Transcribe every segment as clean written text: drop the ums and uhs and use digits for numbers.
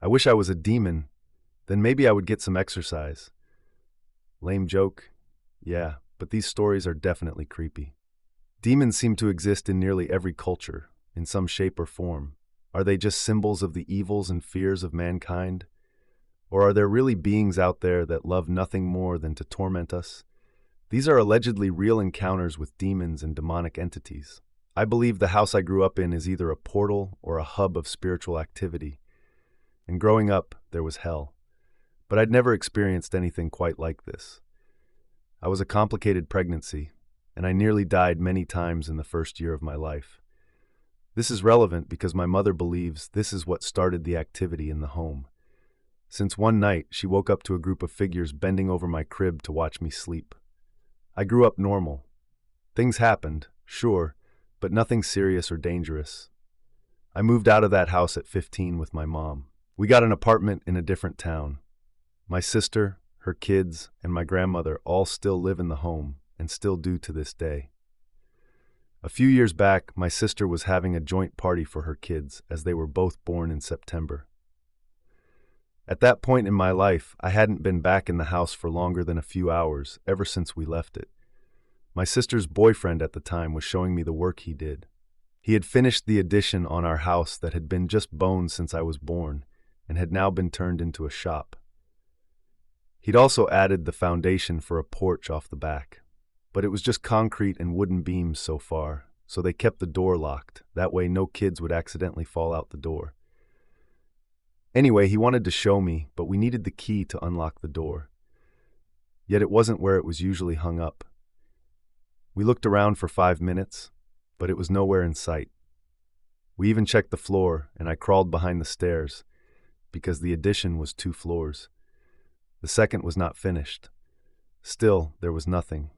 I wish I was a demon, then maybe I would get some exercise. Lame joke? Yeah, but these stories are definitely creepy. Demons seem to exist in nearly every culture, in some shape or form. Are they just symbols of the evils and fears of mankind? Or are there really beings out there that love nothing more than to torment us? These are allegedly real encounters with demons and demonic entities. I believe the house I grew up in is either a portal or a hub of spiritual activity. And growing up, there was hell. But I'd never experienced anything quite like this. I was a complicated pregnancy, and I nearly died many times in the first year of my life. This is relevant because my mother believes this is what started the activity in the home. Since one night, she woke up to a group of figures bending over my crib to watch me sleep. I grew up normal. Things happened, sure, but nothing serious or dangerous. I moved out of that house at 15 with my mom. We got an apartment in a different town. My sister, her kids, and my grandmother all still live in the home and still do to this day. A few years back, my sister was having a joint party for her kids as they were both born in September. At that point in my life, I hadn't been back in the house for longer than a few hours ever since we left it. My sister's boyfriend at the time was showing me the work he did. He had finished the addition on our house that had been just bones since I was born and had now been turned into a shop. He'd also added the foundation for a porch off the back, but it was just concrete and wooden beams so far, so they kept the door locked. That way no kids would accidentally fall out the door. Anyway, he wanted to show me, but we needed the key to unlock the door. Yet it wasn't where it was usually hung up. We looked around for 5 minutes, but it was nowhere in sight. We even checked the floor, and I crawled behind the stairs, because the addition was 2 floors. The second was not finished. Still, there was nothing.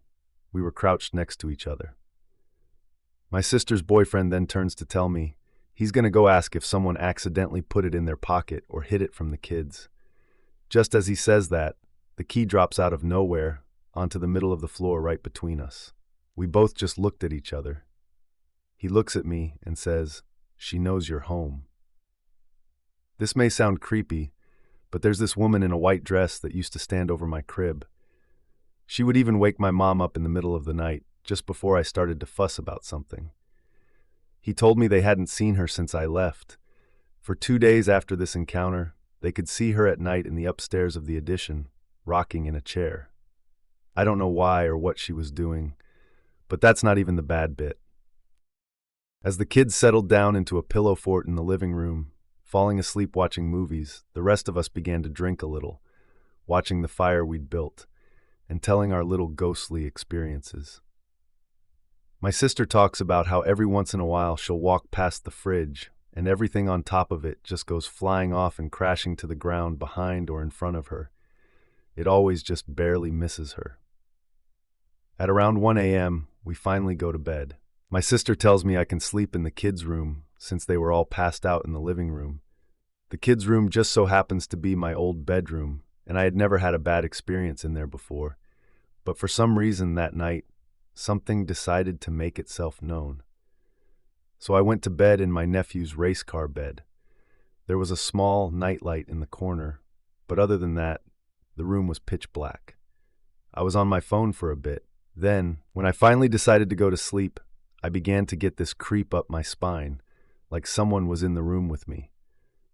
We were crouched next to each other. My sister's boyfriend then turns to tell me he's going to go ask if someone accidentally put it in their pocket or hid it from the kids. Just as he says that, the key drops out of nowhere onto the middle of the floor right between us. We both just looked at each other. He looks at me and says, "She knows you're home." This may sound creepy, but there's this woman in a white dress that used to stand over my crib. She would even wake my mom up in the middle of the night, just before I started to fuss about something. He told me they hadn't seen her since I left. For 2 days after this encounter, they could see her at night in the upstairs of the addition, rocking in a chair. I don't know why or what she was doing, but that's not even the bad bit. As the kids settled down into a pillow fort in the living room, falling asleep watching movies, the rest of us began to drink a little, watching the fire we'd built, and telling our little ghostly experiences. My sister talks about how every once in a while she'll walk past the fridge, and everything on top of it just goes flying off and crashing to the ground behind or in front of her. It always just barely misses her. At around 1 a.m., we finally go to bed. My sister tells me I can sleep in the kids' room since they were all passed out in the living room. The kids' room just so happens to be my old bedroom, and I had never had a bad experience in there before. But for some reason that night, something decided to make itself known. So I went to bed in my nephew's race car bed. There was a small nightlight in the corner, but other than that, the room was pitch black. I was on my phone for a bit. Then, when I finally decided to go to sleep, I began to get this creep up my spine, like someone was in the room with me.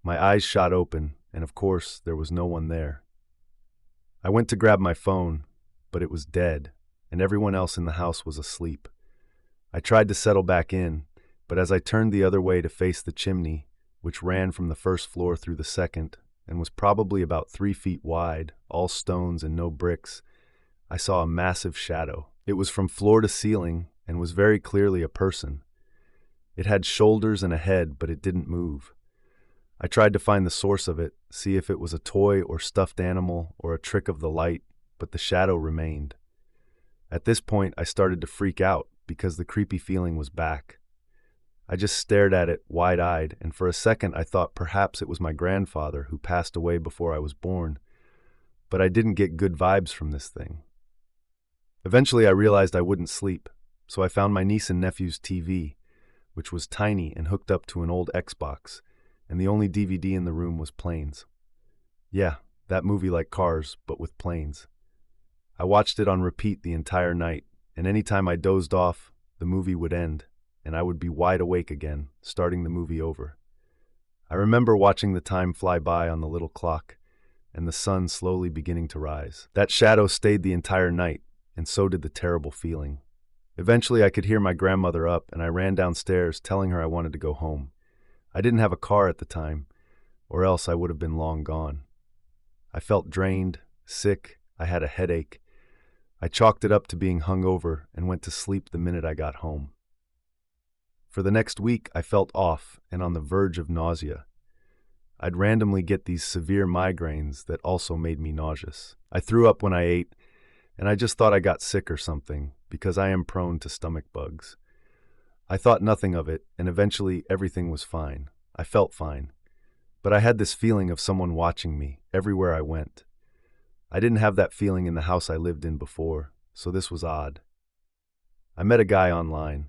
My eyes shot open, and of course, there was no one there. I went to grab my phone, but it was dead, and everyone else in the house was asleep. I tried to settle back in, but as I turned the other way to face the chimney, which ran from the first floor through the second, and was probably about 3 feet wide, all stones and no bricks, I saw a massive shadow. It was from floor to ceiling, and was very clearly a person. It had shoulders and a head, but it didn't move. I tried to find the source of it, see if it was a toy or stuffed animal or a trick of the light, but the shadow remained. At this point, I started to freak out because the creepy feeling was back. I just stared at it wide-eyed, and for a second I thought perhaps it was my grandfather who passed away before I was born, but I didn't get good vibes from this thing. Eventually I realized I wouldn't sleep, so I found my niece and nephew's TV, which was tiny and hooked up to an old Xbox, and the only DVD in the room was Planes. Yeah, that movie like Cars, but with planes. I watched it on repeat the entire night, and any time I dozed off, the movie would end, and I would be wide awake again, starting the movie over. I remember watching the time fly by on the little clock, and the sun slowly beginning to rise. That shadow stayed the entire night, and so did the terrible feeling. Eventually, I could hear my grandmother up, and I ran downstairs, telling her I wanted to go home. I didn't have a car at the time, or else I would have been long gone. I felt drained, sick, I had a headache. I chalked it up to being hungover and went to sleep the minute I got home. For the next week, I felt off and on the verge of nausea. I'd randomly get these severe migraines that also made me nauseous. I threw up when I ate, and I just thought I got sick or something, because I am prone to stomach bugs. I thought nothing of it, and eventually everything was fine. I felt fine. But I had this feeling of someone watching me everywhere I went. I didn't have that feeling in the house I lived in before, so this was odd. I met a guy online.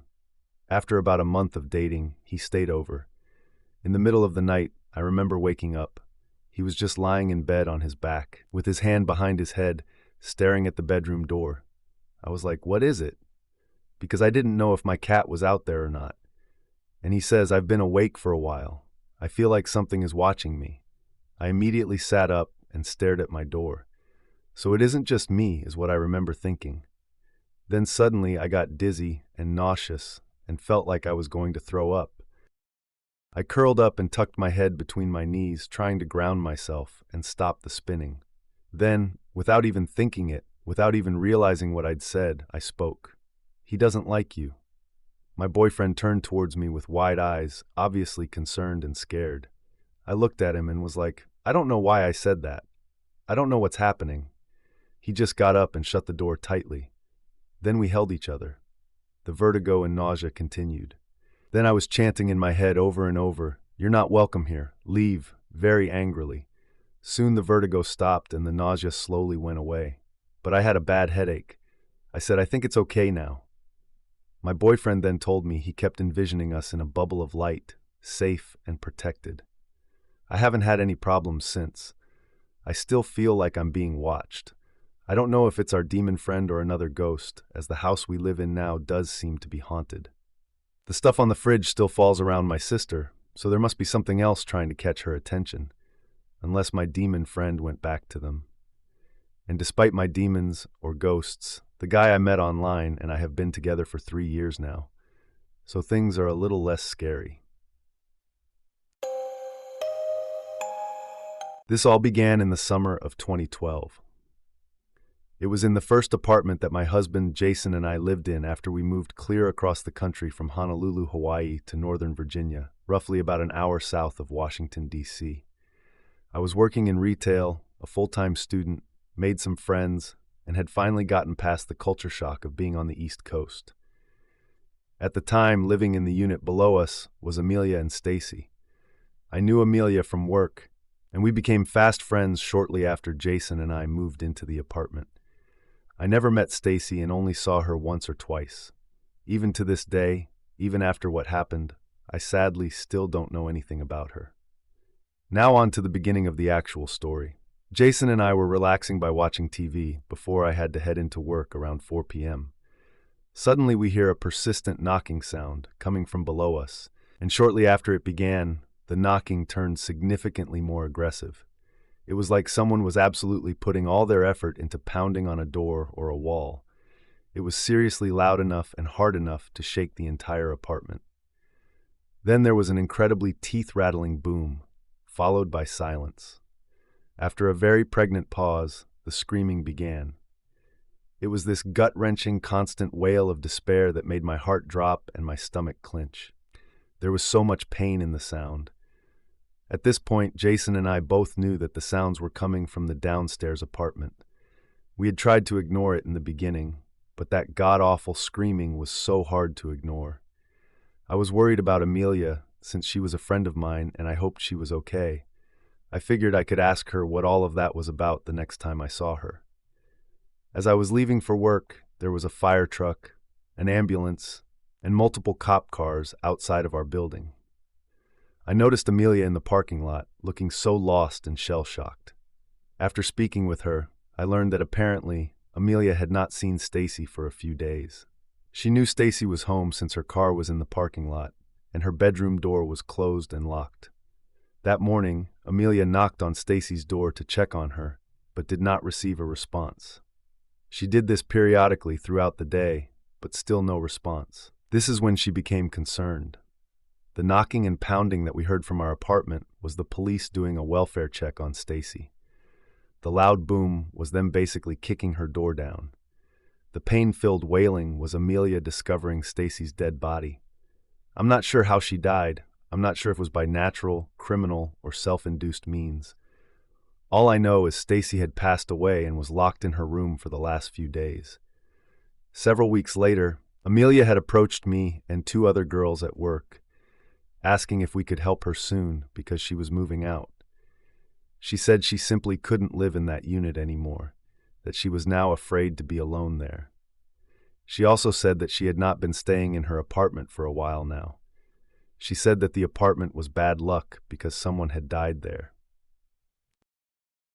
After about a month of dating, he stayed over. In the middle of the night, I remember waking up. He was just lying in bed on his back, with his hand behind his head, staring at the bedroom door. I was like, "What is it?" Because I didn't know if my cat was out there or not. And he says, "I've been awake for a while. I feel like something is watching me." I immediately sat up and stared at my door. So it isn't just me, is what I remember thinking. Then suddenly I got dizzy and nauseous and felt like I was going to throw up. I curled up and tucked my head between my knees, trying to ground myself and stop the spinning. Then, without even thinking it, without even realizing what I'd said, I spoke. "He doesn't like you." My boyfriend turned towards me with wide eyes, obviously concerned and scared. I looked at him and was like, "I don't know why I said that. I don't know what's happening." He just got up and shut the door tightly. Then we held each other. The vertigo and nausea continued. Then I was chanting in my head over and over, "You're not welcome here. Leave," very angrily. Soon the vertigo stopped and the nausea slowly went away. But I had a bad headache. I said, "I think it's okay now." My boyfriend then told me he kept envisioning us in a bubble of light, safe and protected. I haven't had any problems since. I still feel like I'm being watched. I don't know if it's our demon friend or another ghost, as the house we live in now does seem to be haunted. The stuff on the fridge still falls around my sister, so there must be something else trying to catch her attention, unless my demon friend went back to them. And despite my demons, or ghosts, the guy I met online and I have been together for 3 years now, so things are a little less scary. This all began in the summer of 2012. It was in the first apartment that my husband Jason and I lived in after we moved clear across the country from Honolulu, Hawaii to Northern Virginia, roughly about an hour south of Washington, D.C. I was working in retail, a full-time student, made some friends, and had finally gotten past the culture shock of being on the East Coast. At the time, living in the unit below us was Amelia and Stacy. I knew Amelia from work, and we became fast friends shortly after Jason and I moved into the apartment. I never met Stacy and only saw her once or twice. Even to this day, even after what happened, I sadly still don't know anything about her. Now on to the beginning of the actual story. Jason and I were relaxing by watching TV before I had to head into work around 4 p.m. Suddenly we hear a persistent knocking sound coming from below us, and shortly after it began, the knocking turned significantly more aggressive. It was like someone was absolutely putting all their effort into pounding on a door or a wall. It was seriously loud enough and hard enough to shake the entire apartment. Then there was an incredibly teeth-rattling boom, followed by silence. After a very pregnant pause, the screaming began. It was this gut-wrenching, constant wail of despair that made my heart drop and my stomach clench. There was so much pain in the sound. At this point, Jason and I both knew that the sounds were coming from the downstairs apartment. We had tried to ignore it in the beginning, but that god-awful screaming was so hard to ignore. I was worried about Amelia, since she was a friend of mine, and I hoped she was okay. I figured I could ask her what all of that was about the next time I saw her. As I was leaving for work, there was a fire truck, an ambulance, and multiple cop cars outside of our building. I noticed Amelia in the parking lot, looking so lost and shell-shocked. After speaking with her, I learned that apparently Amelia had not seen Stacy for a few days. She knew Stacy was home since her car was in the parking lot, and her bedroom door was closed and locked. That morning, Amelia knocked on Stacy's door to check on her, but did not receive a response. She did this periodically throughout the day, but still no response. This is when she became concerned. The knocking and pounding that we heard from our apartment was the police doing a welfare check on Stacy. The loud boom was them basically kicking her door down. The pain-filled wailing was Amelia discovering Stacy's dead body. I'm not sure how she died. I'm not sure if it was by natural, criminal, or self-induced means. All I know is Stacy had passed away and was locked in her room for the last few days. Several weeks later, Amelia had approached me and two other girls at work, asking if we could help her soon because she was moving out. She said she simply couldn't live in that unit anymore, that she was now afraid to be alone there. She also said that she had not been staying in her apartment for a while now. She said that the apartment was bad luck because someone had died there.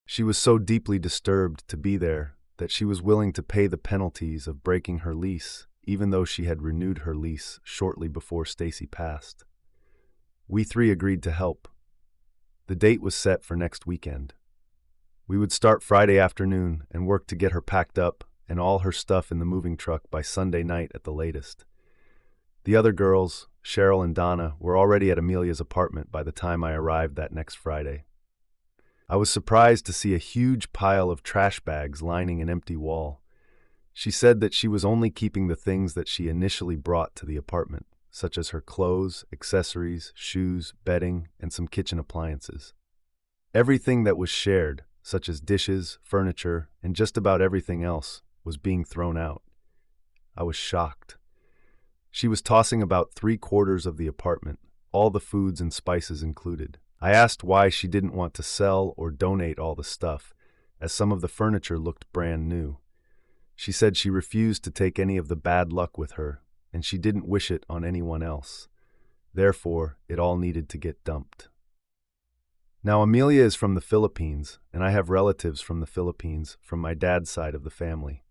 She was so deeply disturbed to be there that she was willing to pay the penalties of breaking her lease, even though she had renewed her lease shortly before Stacy passed. We three agreed to help. The date was set for next weekend. We would start Friday afternoon and work to get her packed up and all her stuff in the moving truck by Sunday night at the latest. The other girls, Cheryl and Donna, were already at Amelia's apartment by the time I arrived that next Friday. I was surprised to see a huge pile of trash bags lining an empty wall. She said that she was only keeping the things that she initially brought to the apartment, such as her clothes, accessories, shoes, bedding, and some kitchen appliances. Everything that was shared, such as dishes, furniture, and just about everything else, was being thrown out. I was shocked. She was tossing about 3/4 of the apartment, all the foods and spices included. I asked why she didn't want to sell or donate all the stuff, as some of the furniture looked brand new. She said she refused to take any of the bad luck with her, and she didn't wish it on anyone else. Therefore, it all needed to get dumped. Now, Amelia is from the Philippines, and I have relatives from the Philippines from my dad's side of the family.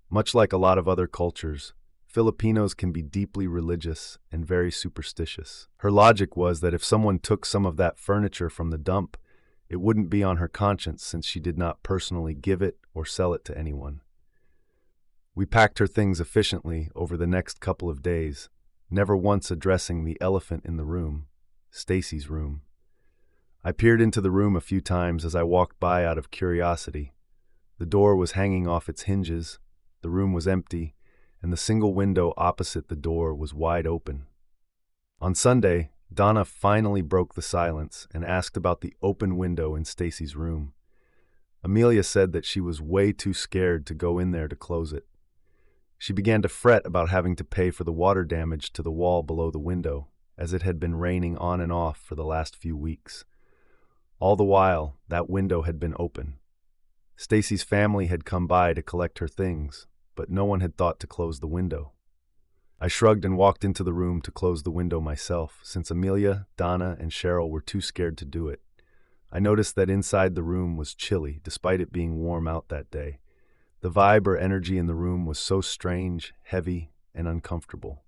Much like a lot of other cultures, Filipinos can be deeply religious and very superstitious. Her logic was that if someone took some of that furniture from the dump, it wouldn't be on her conscience since she did not personally give it or sell it to anyone. We packed her things efficiently over the next couple of days, never once addressing the elephant in the room, Stacy's room. I peered into the room a few times as I walked by out of curiosity. The door was hanging off its hinges, the room was empty, and the single window opposite the door was wide open. On Sunday, Donna finally broke the silence and asked about the open window in Stacy's room. Amelia said that she was way too scared to go in there to close it. She began to fret about having to pay for the water damage to the wall below the window, as it had been raining on and off for the last few weeks. All the while, that window had been open. Stacy's family had come by to collect her things, but no one had thought to close the window. I shrugged and walked into the room to close the window myself, since Amelia, Donna, and Cheryl were too scared to do it. I noticed that inside the room was chilly, despite it being warm out that day. The vibe or energy in the room was so strange, heavy, and uncomfortable.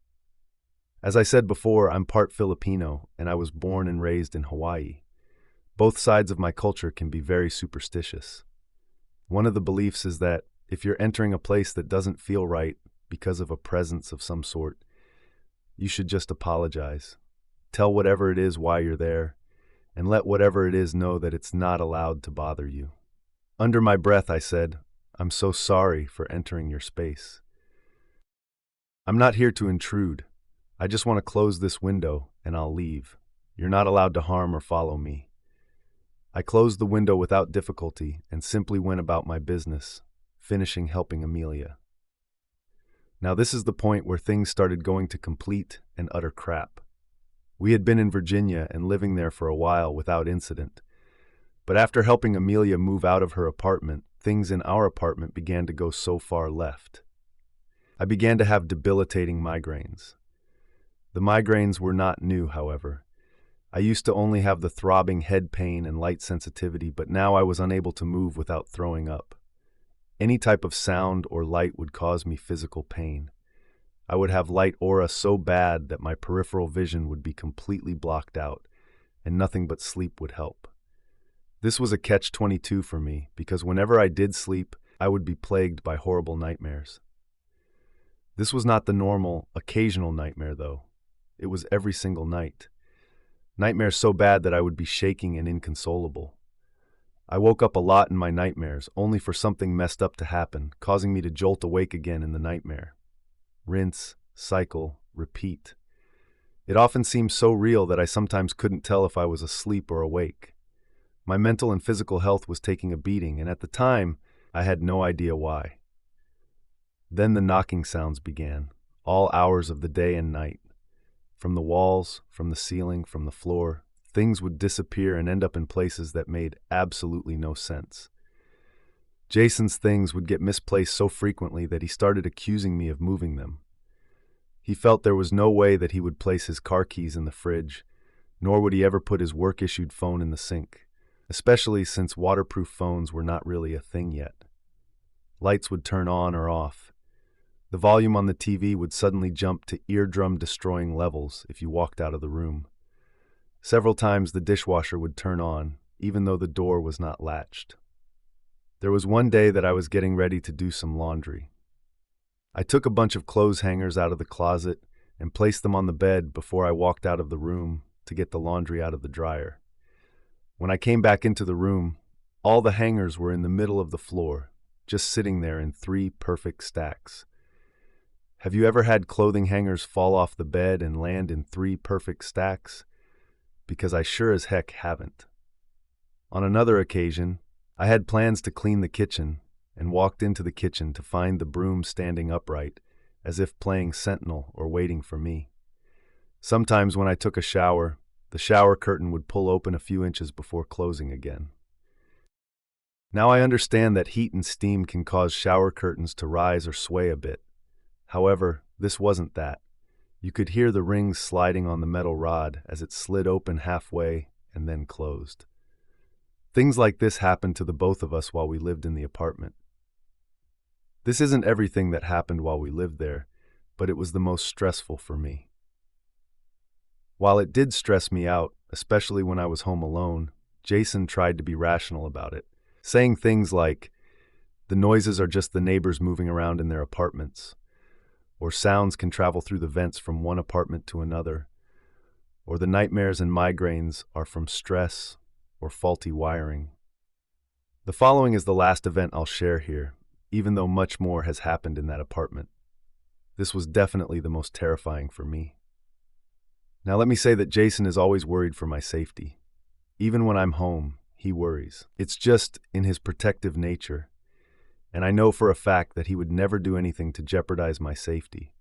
As I said before, I'm part Filipino, and I was born and raised in Hawaii. Both sides of my culture can be very superstitious. One of the beliefs is that if you're entering a place that doesn't feel right because of a presence of some sort, you should just apologize. Tell whatever it is why you're there, and let whatever it is know that it's not allowed to bother you. Under my breath, I said, "I'm so sorry for entering your space. I'm not here to intrude. I just want to close this window, and I'll leave. You're not allowed to harm or follow me." I closed the window without difficulty and simply went about my business, finishing helping Amelia. Now this is the point where things started going to complete and utter crap. We had been in Virginia and living there for a while without incident. But after helping Amelia move out of her apartment, things in our apartment began to go so far left. I began to have debilitating migraines. The migraines were not new, however. I used to only have the throbbing head pain and light sensitivity, but now I was unable to move without throwing up. Any type of sound or light would cause me physical pain. I would have light aura so bad that my peripheral vision would be completely blocked out, and nothing but sleep would help. This was a catch-22 for me, because whenever I did sleep, I would be plagued by horrible nightmares. This was not the normal, occasional nightmare, though. It was every single night. Nightmares so bad that I would be shaking and inconsolable. I woke up a lot in my nightmares, only for something messed up to happen, causing me to jolt awake again in the nightmare. Rinse, cycle, repeat. It often seemed so real that I sometimes couldn't tell if I was asleep or awake. My mental and physical health was taking a beating, and at the time, I had no idea why. Then the knocking sounds began, all hours of the day and night. From the walls, from the ceiling, from the floor, things would disappear and end up in places that made absolutely no sense. Jason's things would get misplaced so frequently that he started accusing me of moving them. He felt there was no way that he would place his car keys in the fridge, nor would he ever put his work-issued phone in the sink, especially since waterproof phones were not really a thing yet. Lights would turn on or off. The volume on the TV would suddenly jump to eardrum-destroying levels if you walked out of the room. Several times the dishwasher would turn on, even though the door was not latched. There was one day that I was getting ready to do some laundry. I took a bunch of clothes hangers out of the closet and placed them on the bed before I walked out of the room to get the laundry out of the dryer. When I came back into the room, all the hangers were in the middle of the floor, just sitting there in 3 perfect stacks. Have you ever had clothing hangers fall off the bed and land in 3 perfect stacks? Because I sure as heck haven't. On another occasion, I had plans to clean the kitchen and walked into the kitchen to find the broom standing upright, as if playing sentinel or waiting for me. Sometimes when I took a shower, the shower curtain would pull open a few inches before closing again. Now I understand that heat and steam can cause shower curtains to rise or sway a bit. However, this wasn't that. You could hear the rings sliding on the metal rod as it slid open halfway and then closed. Things like this happened to the both of us while we lived in the apartment. This isn't everything that happened while we lived there, but it was the most stressful for me. While it did stress me out, especially when I was home alone, Jason tried to be rational about it, saying things like, "The noises are just the neighbors moving around in their apartments," or sounds can travel through the vents from one apartment to another, or the nightmares and migraines are from stress or faulty wiring. The following is the last event I'll share here, even though much more has happened in that apartment. This was definitely the most terrifying for me. Now let me say that Jason is always worried for my safety. Even when I'm home, he worries. It's just in his protective nature, and I know for a fact that he would never do anything to jeopardize my safety.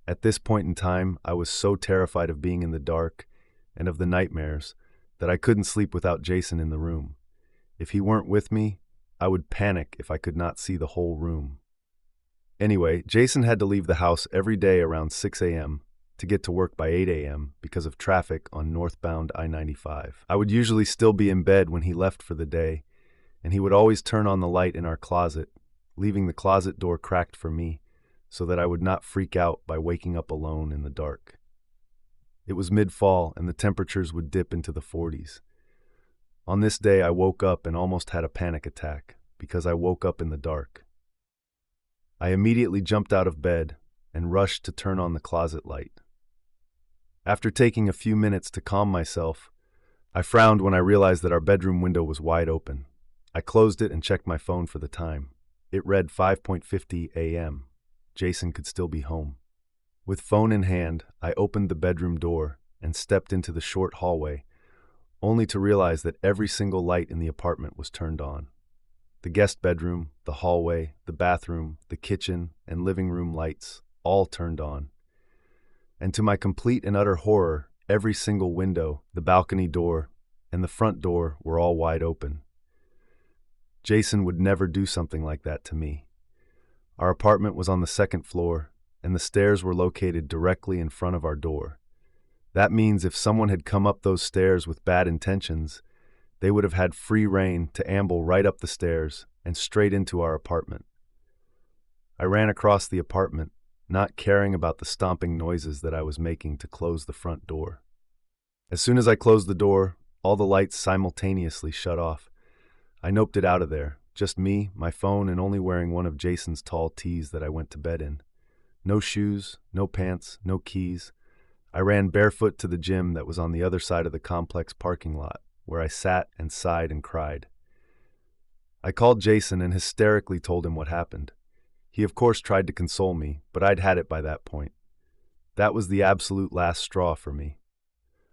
At this point in time, I was so terrified of being in the dark and of the nightmares that I couldn't sleep without Jason in the room. If he weren't with me, I would panic if I could not see the whole room. Anyway, Jason had to leave the house every day around 6 a.m. to get to work by 8 a.m. because of traffic on northbound I-95. I would usually still be in bed when he left for the day, and he would always turn on the light in our closet, leaving the closet door cracked for me so that I would not freak out by waking up alone in the dark. It was mid-fall and the temperatures would dip into the 40s. On this day, I woke up and almost had a panic attack because I woke up in the dark. I immediately jumped out of bed and rushed to turn on the closet light. After taking a few minutes to calm myself, I frowned when I realized that our bedroom window was wide open. I closed it and checked my phone for the time. It read 5:50 a.m. Jason could still be home. With phone in hand, I opened the bedroom door and stepped into the short hallway, only to realize that every single light in the apartment was turned on. The guest bedroom, the hallway, the bathroom, the kitchen, and living room lights, all turned on. And to my complete and utter horror, every single window, the balcony door, and the front door were all wide open. Jason would never do something like that to me. Our apartment was on the 2nd floor, and the stairs were located directly in front of our door. That means if someone had come up those stairs with bad intentions, they would have had free rein to amble right up the stairs and straight into our apartment. I ran across the apartment, not caring about the stomping noises that I was making to close the front door. As soon as I closed the door, all the lights simultaneously shut off. I noped it out of there, just me, my phone, and only wearing one of Jason's tall tees that I went to bed in. No shoes, no pants, no keys. I ran barefoot to the gym that was on the other side of the complex parking lot, where I sat and sighed and cried. I called Jason and hysterically told him what happened. He of course tried to console me, but I'd had it by that point. That was the absolute last straw for me.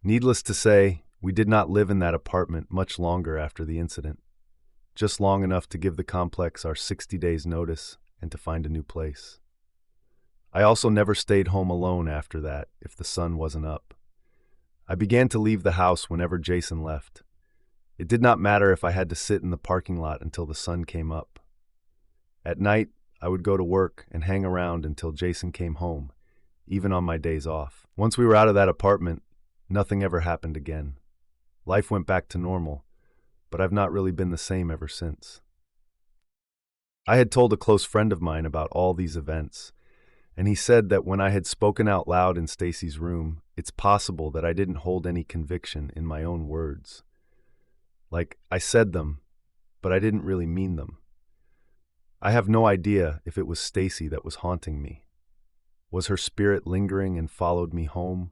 Needless to say, we did not live in that apartment much longer after the incident. Just long enough to give the complex our 60 days notice and to find a new place. I also never stayed home alone after that if the sun wasn't up. I began to leave the house whenever Jason left. It did not matter if I had to sit in the parking lot until the sun came up. At night, I would go to work and hang around until Jason came home, even on my days off. Once we were out of that apartment, nothing ever happened again. Life went back to normal, but I've not really been the same ever since. I had told a close friend of mine about all these events, and he said that when I had spoken out loud in Stacy's room, it's possible that I didn't hold any conviction in my own words. Like, I said them, but I didn't really mean them. I have no idea if it was Stacy that was haunting me. Was her spirit lingering and followed me home?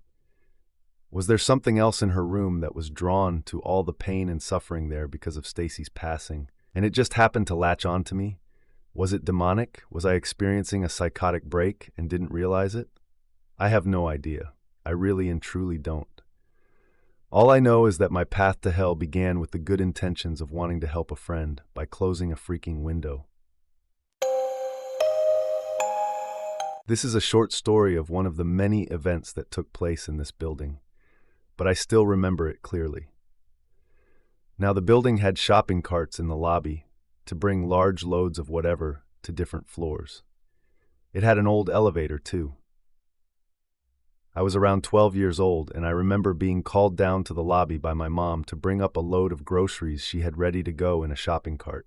Was there something else in her room that was drawn to all the pain and suffering there because of Stacy's passing, and it just happened to latch onto me? Was it demonic? Was I experiencing a psychotic break and didn't realize it? I have no idea. I really and truly don't. All I know is that my path to hell began with the good intentions of wanting to help a friend by closing a freaking window. This is a short story of one of the many events that took place in this building, but I still remember it clearly. Now, the building had shopping carts in the lobby to bring large loads of whatever to different floors. It had an old elevator, too. I was around 12 years old, and I remember being called down to the lobby by my mom to bring up a load of groceries she had ready to go in a shopping cart.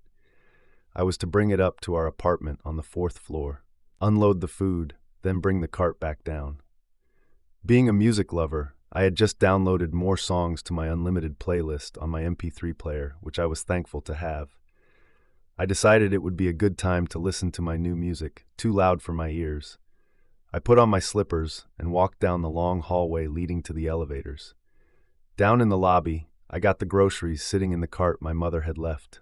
I was to bring it up to our apartment on the 4th floor, unload the food, then bring the cart back down. Being a music lover, I had just downloaded more songs to my unlimited playlist on my MP3 player, which I was thankful to have. I decided it would be a good time to listen to my new music, too loud for my ears. I put on my slippers and walked down the long hallway leading to the elevators. Down in the lobby, I got the groceries sitting in the cart my mother had left.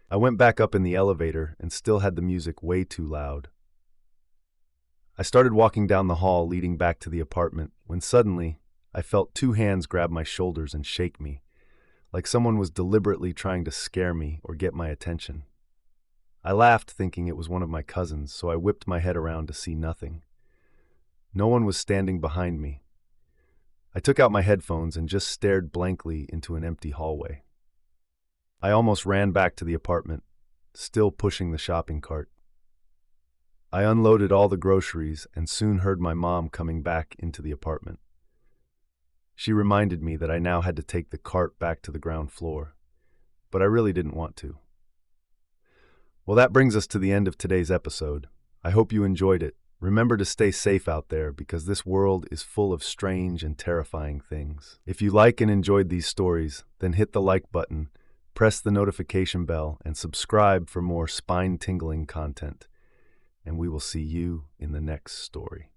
I went back up in the elevator and still had the music way too loud. I started walking down the hall leading back to the apartment when suddenly I felt 2 hands grab my shoulders and shake me, like someone was deliberately trying to scare me or get my attention. I laughed thinking it was one of my cousins, so I whipped my head around to see nothing. No one was standing behind me. I took out my headphones and just stared blankly into an empty hallway. I almost ran back to the apartment, still pushing the shopping cart. I unloaded all the groceries and soon heard my mom coming back into the apartment. She reminded me that I now had to take the cart back to the ground floor, but I really didn't want to. Well, that brings us to the end of today's episode. I hope you enjoyed it. Remember to stay safe out there because this world is full of strange and terrifying things. If you like and enjoyed these stories, then hit the like button, press the notification bell, and subscribe for more spine-tingling content. And we will see you in the next story.